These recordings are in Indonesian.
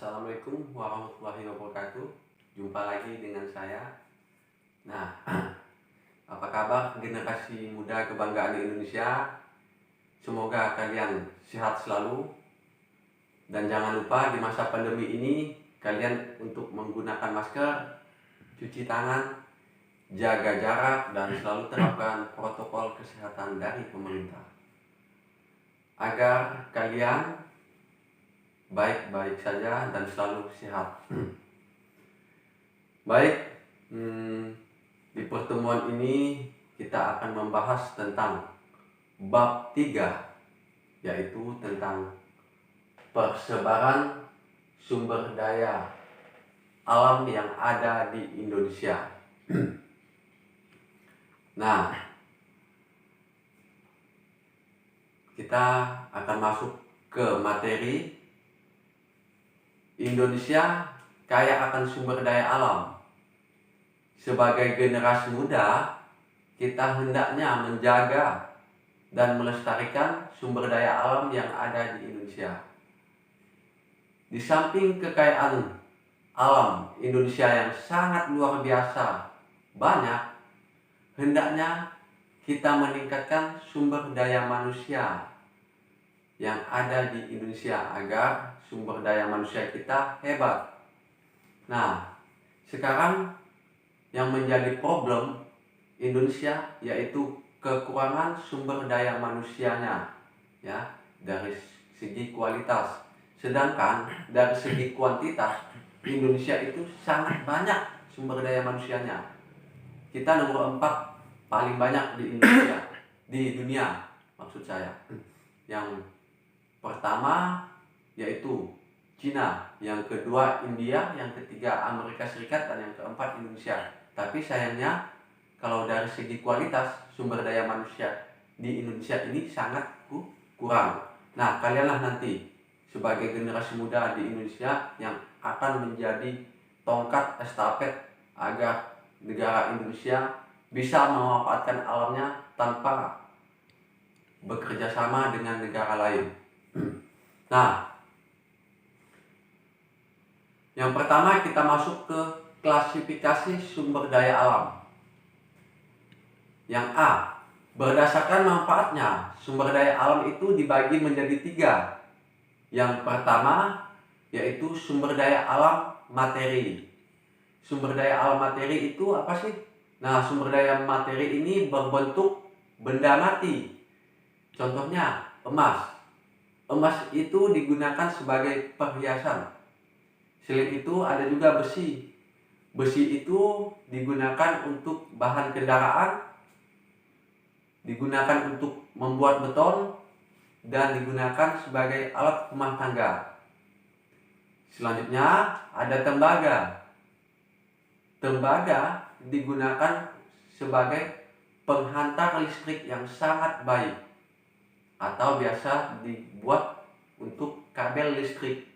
Assalamualaikum warahmatullahi wabarakatuh. Jumpa lagi dengan saya. Nah, apa kabar generasi muda kebanggaan Indonesia? Semoga kalian sehat selalu. Dan jangan lupa di masa pandemi ini kalian untuk menggunakan masker, cuci tangan, jaga jarak, dan selalu terapkan protokol kesehatan dari pemerintah. Agar kalian baik-baik saja dan selalu sehat. Baik, di pertemuan ini kita akan membahas tentang bab 3, yaitu tentang persebaran sumber daya alam yang ada di Indonesia. Nah, kita akan masuk ke materi. Indonesia kaya akan sumber daya alam. Sebagai generasi muda, kita hendaknya menjaga dan melestarikan sumber daya alam yang ada di Indonesia. Di samping kekayaan alam Indonesia yang sangat luar biasa banyak, hendaknya kita meningkatkan sumber daya manusia yang ada di Indonesia agar sumber daya manusia kita hebat. Nah, sekarang yang menjadi problem Indonesia yaitu kekurangan sumber daya manusianya, ya, dari segi kualitas. Sedangkan dari segi kuantitas Indonesia itu sangat banyak sumber daya manusianya. Kita nomor 4 paling banyak di Indonesia, di dunia maksud saya. Yang pertama yaitu Cina, yang kedua India, yang ketiga Amerika Serikat, dan yang keempat Indonesia. Tapi sayangnya kalau dari segi kualitas sumber daya manusia di Indonesia ini sangat kurang. Nah, kalianlah nanti sebagai generasi muda di Indonesia yang akan menjadi tongkat estafet agar negara Indonesia bisa memanfaatkan alamnya tanpa bekerja sama dengan negara lain. Nah, yang pertama kita masuk ke klasifikasi sumber daya alam. Yang A, berdasarkan manfaatnya, sumber daya alam itu dibagi menjadi 3. Yang pertama yaitu sumber daya alam materi. Sumber daya alam materi itu apa sih? Nah, sumber daya materi ini berbentuk benda mati. Contohnya emas. Emas itu digunakan sebagai perhiasan. Selain itu ada juga besi. Besi itu digunakan untuk bahan kendaraan, digunakan untuk membuat beton, dan digunakan sebagai alat rumah tangga. Selanjutnya ada tembaga. Tembaga digunakan sebagai penghantar listrik yang sangat baik, atau biasa dibuat untuk kabel listrik.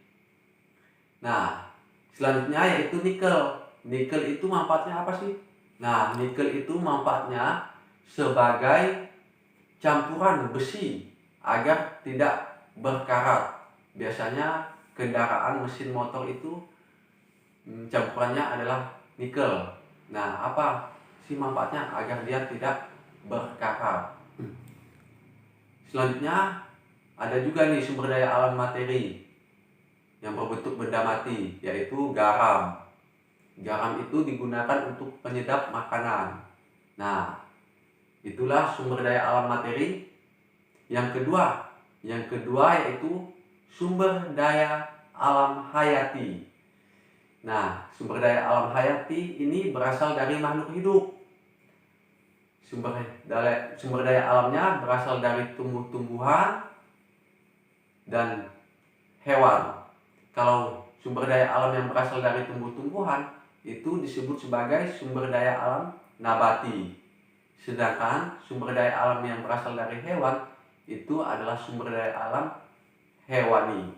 Nah, selanjutnya yaitu nikel. Nikel itu manfaatnya apa sih? Nah, nikel itu manfaatnya sebagai campuran besi agar tidak berkarat. Biasanya kendaraan mesin motor itu campurannya adalah nikel. Nah, apa sih manfaatnya? Agar dia tidak berkarat. Selanjutnya ada juga nih sumber daya alam materi yang berbentuk benda mati, yaitu garam. Garam itu digunakan untuk penyedap makanan. Nah, itulah sumber daya alam materi. Yang kedua yaitu sumber daya alam hayati. Nah, sumber daya alam hayati ini berasal dari makhluk hidup. Sumber daya alamnya berasal dari tumbuh-tumbuhan dan hewan. Kalau sumber daya alam yang berasal dari tumbuh-tumbuhan itu disebut sebagai sumber daya alam nabati. Sedangkan sumber daya alam yang berasal dari hewan itu adalah sumber daya alam hewani.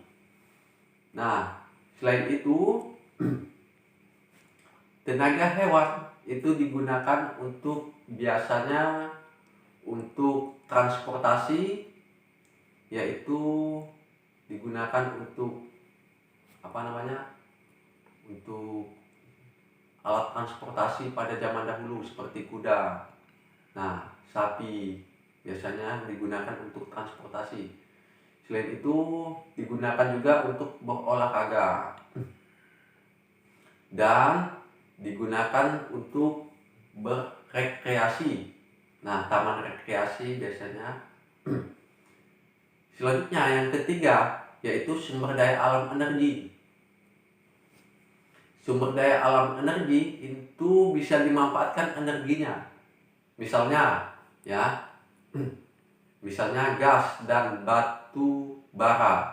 Nah, selain itu tenaga hewan itu digunakan untuk biasanya untuk transportasi, yaitu digunakan untuk untuk alat transportasi pada zaman dahulu seperti kuda. Nah, sapi biasanya digunakan untuk transportasi. Selain itu digunakan juga untuk berolahraga dan digunakan untuk berrekreasi. Nah, taman rekreasi biasanya. Selanjutnya yang ketiga yaitu sumber daya alam energi. Sumber daya alam energi itu bisa dimanfaatkan energinya. Misalnya misalnya gas dan batu bara.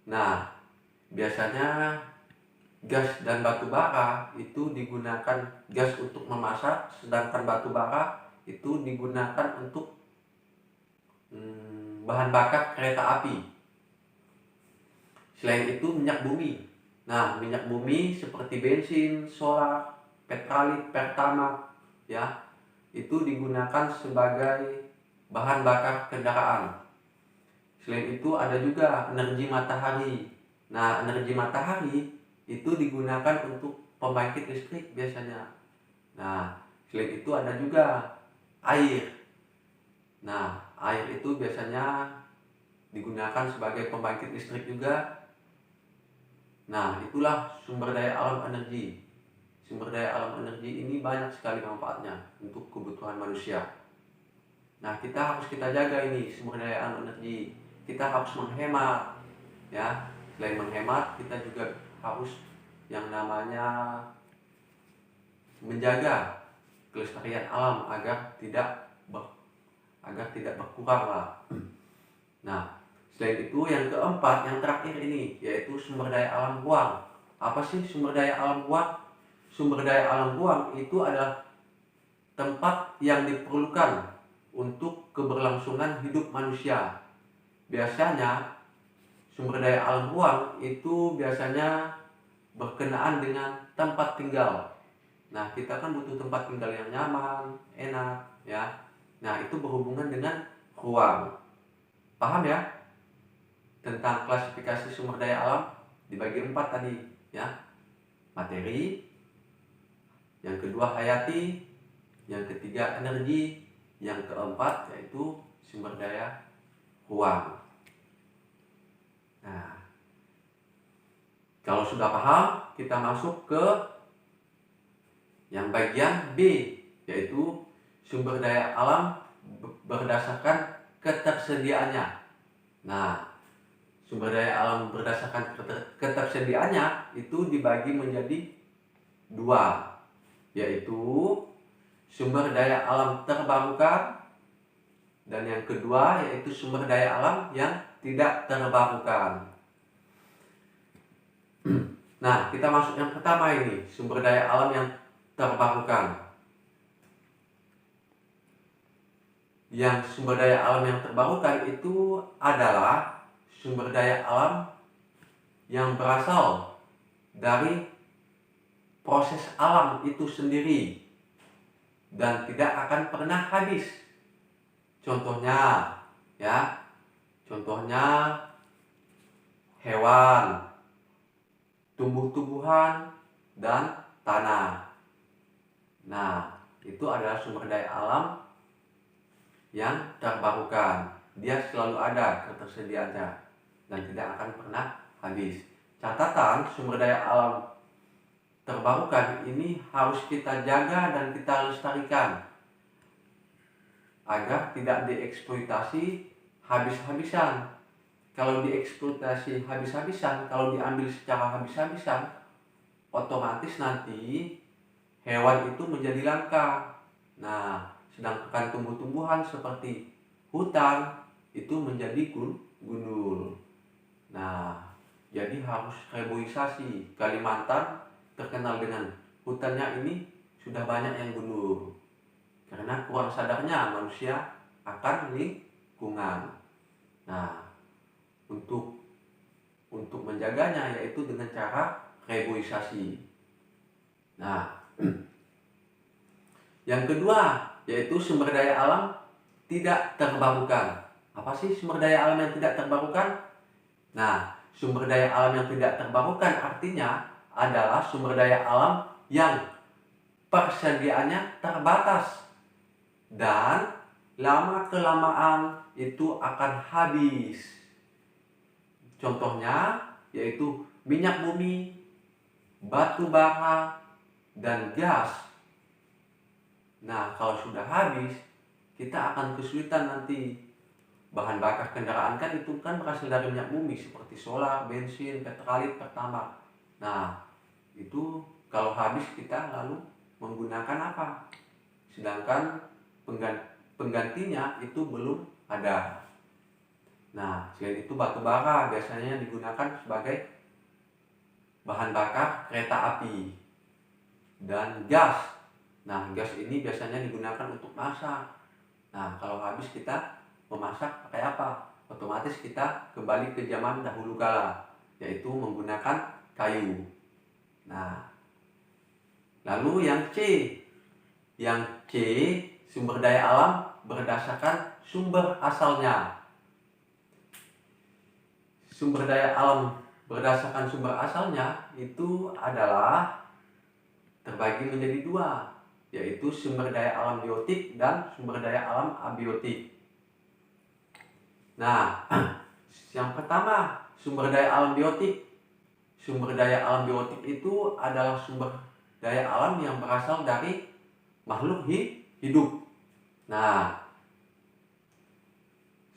Nah, biasanya gas dan batu bara itu digunakan gas untuk memasak, sedangkan batu bara itu digunakan untuk bahan bakar kereta api. Selain itu minyak bumi. Nah, minyak bumi seperti bensin, solar, petralit, pertamax itu digunakan sebagai bahan bakar kendaraan. Selain itu ada juga energi matahari. Nah, energi matahari itu digunakan untuk pembangkit listrik biasanya. Nah, selain itu ada juga air. Nah, air itu biasanya digunakan sebagai pembangkit listrik juga. Nah, itulah sumber daya alam energi. Sumber daya alam energi ini banyak sekali manfaatnya untuk kebutuhan manusia. Nah, kita jaga ini sumber daya alam energi. Kita harus menghemat, Selain menghemat, kita juga harus yang namanya menjaga kelestarian alam agar tidak berkurang lah. Nah, selain itu yang keempat, yang terakhir ini yaitu sumber daya alam ruang. Apa sih sumber daya alam ruang? Sumber daya alam ruang itu adalah tempat yang diperlukan untuk keberlangsungan hidup manusia. Biasanya sumber daya alam ruang itu biasanya berkenaan dengan tempat tinggal. Nah, kita kan butuh tempat tinggal yang nyaman, enak, Nah, itu berhubungan dengan ruang. Paham ya? Tentang klasifikasi sumber daya alam dibagi 4 tadi, Materi, yang kedua hayati, yang ketiga energi, yang keempat yaitu sumber daya ruang. Nah, kalau sudah paham, kita masuk ke yang bagian B, yaitu sumber daya alam berdasarkan ketersediaannya. Nah, sumber daya alam berdasarkan ketersediaannya itu dibagi menjadi 2, yaitu sumber daya alam terbarukan dan yang kedua yaitu sumber daya alam yang tidak terbarukan. Nah, kita masuk yang pertama ini, sumber daya alam yang terbarukan. Yang sumber daya alam yang terbarukan itu adalah sumber daya alam yang berasal dari proses alam itu sendiri dan tidak akan pernah habis. Contohnya hewan, tumbuh-tumbuhan, dan tanah. Nah, itu adalah sumber daya alam yang terbarukan. Dia selalu ada ketersediaannya dan tidak akan pernah habis. Catatan, sumber daya alam terbarukan ini harus kita jaga dan kita lestarikan agar tidak dieksploitasi habis-habisan. Kalau dieksploitasi habis-habisan, kalau diambil secara habis-habisan, otomatis nanti hewan itu menjadi langka. Nah, sedangkan tumbuh-tumbuhan seperti hutan itu menjadi gundul. Nah, jadi harus reboisasi. Kalimantan terkenal dengan hutannya ini sudah banyak yang gundul karena kurang sadarnya manusia akan lingkungan. Nah, untuk menjaganya yaitu dengan cara reboisasi. Nah, yang kedua yaitu sumber daya alam tidak terbarukan. Apa sih sumber daya alam yang tidak terbarukan? Nah, sumber daya alam yang tidak terbarukan artinya adalah sumber daya alam yang persediaannya terbatas dan lama-kelamaan itu akan habis. Contohnya yaitu minyak bumi, batu bara, dan gas. Nah, kalau sudah habis, kita akan kesulitan nanti. Bahan bakar kendaraan kan itu kan berasal dari minyak bumi seperti solar, bensin, pertalite, pertamax. Nah, itu kalau habis kita lalu menggunakan apa? Sedangkan penggantinya itu belum ada. Nah, selain itu batu bara biasanya digunakan sebagai bahan bakar kereta api dan gas. Nah, gas ini biasanya digunakan untuk masak. Nah, kalau habis kita memasak pakai apa? Otomatis kita kembali ke zaman dahulu kala, yaitu menggunakan kayu. Nah, lalu yang C. Yang C, sumber daya alam berdasarkan sumber asalnya. Sumber daya alam berdasarkan sumber asalnya itu adalah terbagi menjadi dua, yaitu sumber daya alam biotik dan sumber daya alam abiotik. Nah, yang pertama, sumber daya alam biotik. Sumber daya alam biotik itu adalah sumber daya alam yang berasal dari makhluk hidup. Nah,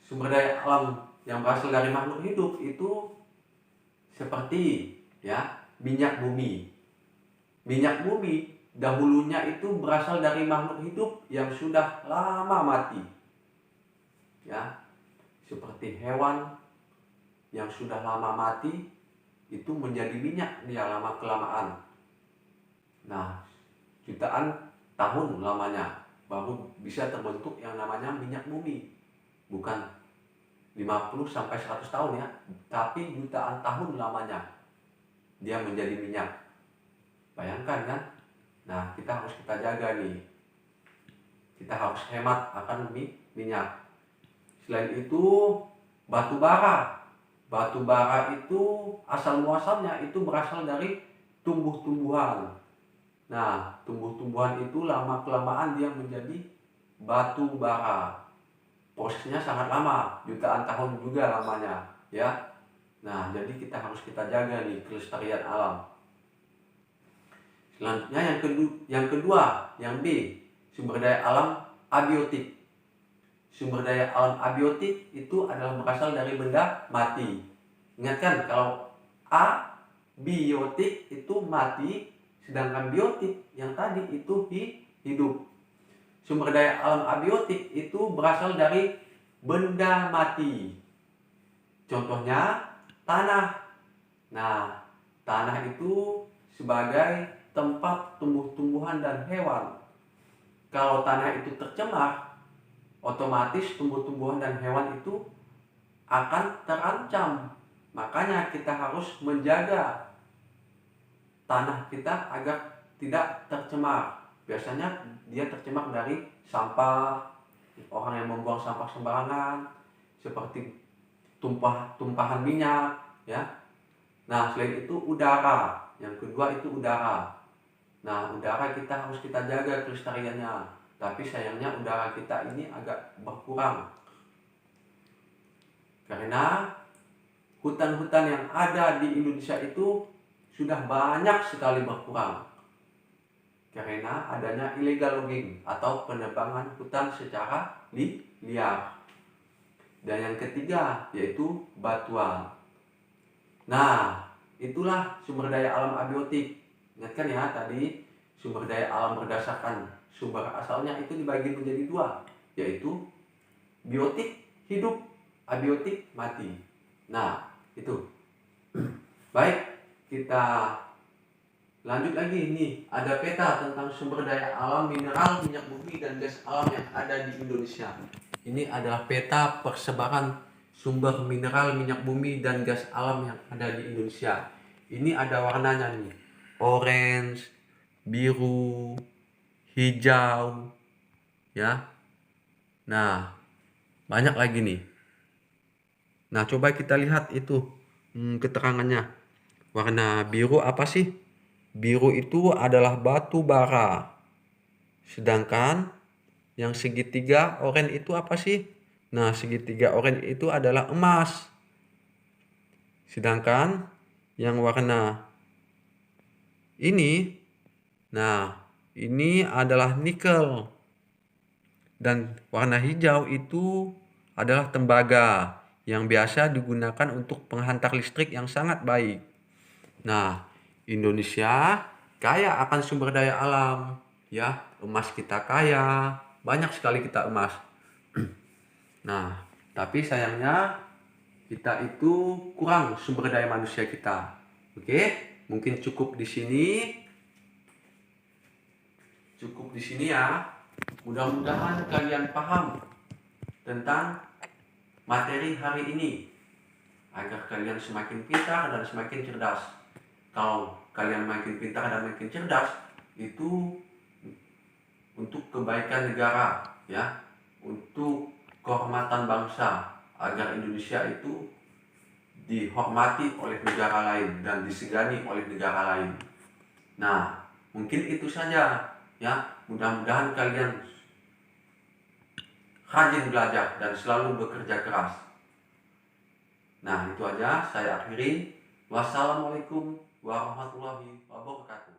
sumber daya alam yang berasal dari makhluk hidup itu seperti minyak bumi. Minyak bumi dahulunya itu berasal dari makhluk hidup yang sudah lama mati. Seperti hewan yang sudah lama mati itu menjadi minyak dia lama-kelamaan. Nah, jutaan tahun lamanya baru bisa terbentuk yang namanya minyak bumi. Bukan 50 sampai 100 tahun tapi jutaan tahun lamanya dia menjadi minyak. Bayangkan kan? Nah, kita harus jaga nih. Kita harus hemat akan minyak. Selain itu, batu bara. Batu bara itu asal muasalnya itu berasal dari tumbuh-tumbuhan. Nah, tumbuh-tumbuhan itu lama-kelamaan dia menjadi batu bara. Prosesnya sangat lama, jutaan tahun juga lamanya, Nah, jadi kita harus jaga nih kelestarian alam. Selanjutnya yang kedua, yang B, sumber daya alam abiotik. Sumber daya alam abiotik itu adalah berasal dari benda mati. Ingatkan kalau abiotik itu mati, sedangkan biotik yang tadi itu hidup. Sumber daya alam abiotik itu berasal dari benda mati. Contohnya tanah. Nah, tanah itu sebagai tempat tumbuh-tumbuhan dan hewan. Kalau tanah itu tercemar, otomatis tumbuh-tumbuhan dan hewan itu akan terancam. Makanya kita harus menjaga tanah kita agar tidak tercemar. Biasanya dia tercemar dari sampah, orang yang membuang sampah sembarangan, seperti tumpahan minyak, Nah, selain itu udara. Yang kedua itu udara. Nah, udara kita harus jaga kelestariannya. Tapi sayangnya udara kita ini agak berkurang. Karena hutan-hutan yang ada di Indonesia itu sudah banyak sekali berkurang. Karena adanya illegal logging atau penebangan hutan secara liar. Dan yang ketiga yaitu batuan. Nah, itulah sumber daya alam abiotik. Ingatkan tadi sumber daya alam berdasarkan sumber asalnya itu dibagi menjadi dua, yaitu biotik hidup, abiotik mati. Nah, itu. Baik, kita lanjut lagi nih. Ada peta tentang sumber daya alam mineral, minyak bumi, dan gas alam yang ada di Indonesia. Ini adalah peta persebaran sumber mineral, minyak bumi, dan gas alam yang ada di Indonesia. Ini ada warnanya nih, orange, biru, hijau, Nah, banyak lagi nih. Nah, coba kita lihat itu keterangannya. Warna biru apa sih? Biru itu adalah batu bara. Sedangkan yang segitiga oranye itu apa sih? Nah, segitiga oranye itu adalah emas. Sedangkan yang warna ini, nah, ini adalah nikel. Dan warna hijau itu adalah tembaga yang biasa digunakan untuk penghantar listrik yang sangat baik. Nah, Indonesia kaya akan sumber daya alam, ya. Emas kita kaya, banyak sekali kita emas. Nah, tapi sayangnya kita itu kurang sumber daya manusia kita. Oke, mungkin cukup di sini. Cukup di sini ya. Mudah-mudahan kalian paham tentang materi hari ini agar kalian semakin pintar dan semakin cerdas. Kalau kalian makin pintar dan makin cerdas, itu untuk kebaikan negara, ya, untuk kehormatan bangsa, agar Indonesia itu dihormati oleh negara lain dan disegani oleh negara lain. Nah, mungkin itu saja, ya. Mudah-mudahan kalian rajin belajar dan selalu bekerja keras. Nah, itu aja saya akhiri. Wassalamualaikum warahmatullahi wabarakatuh.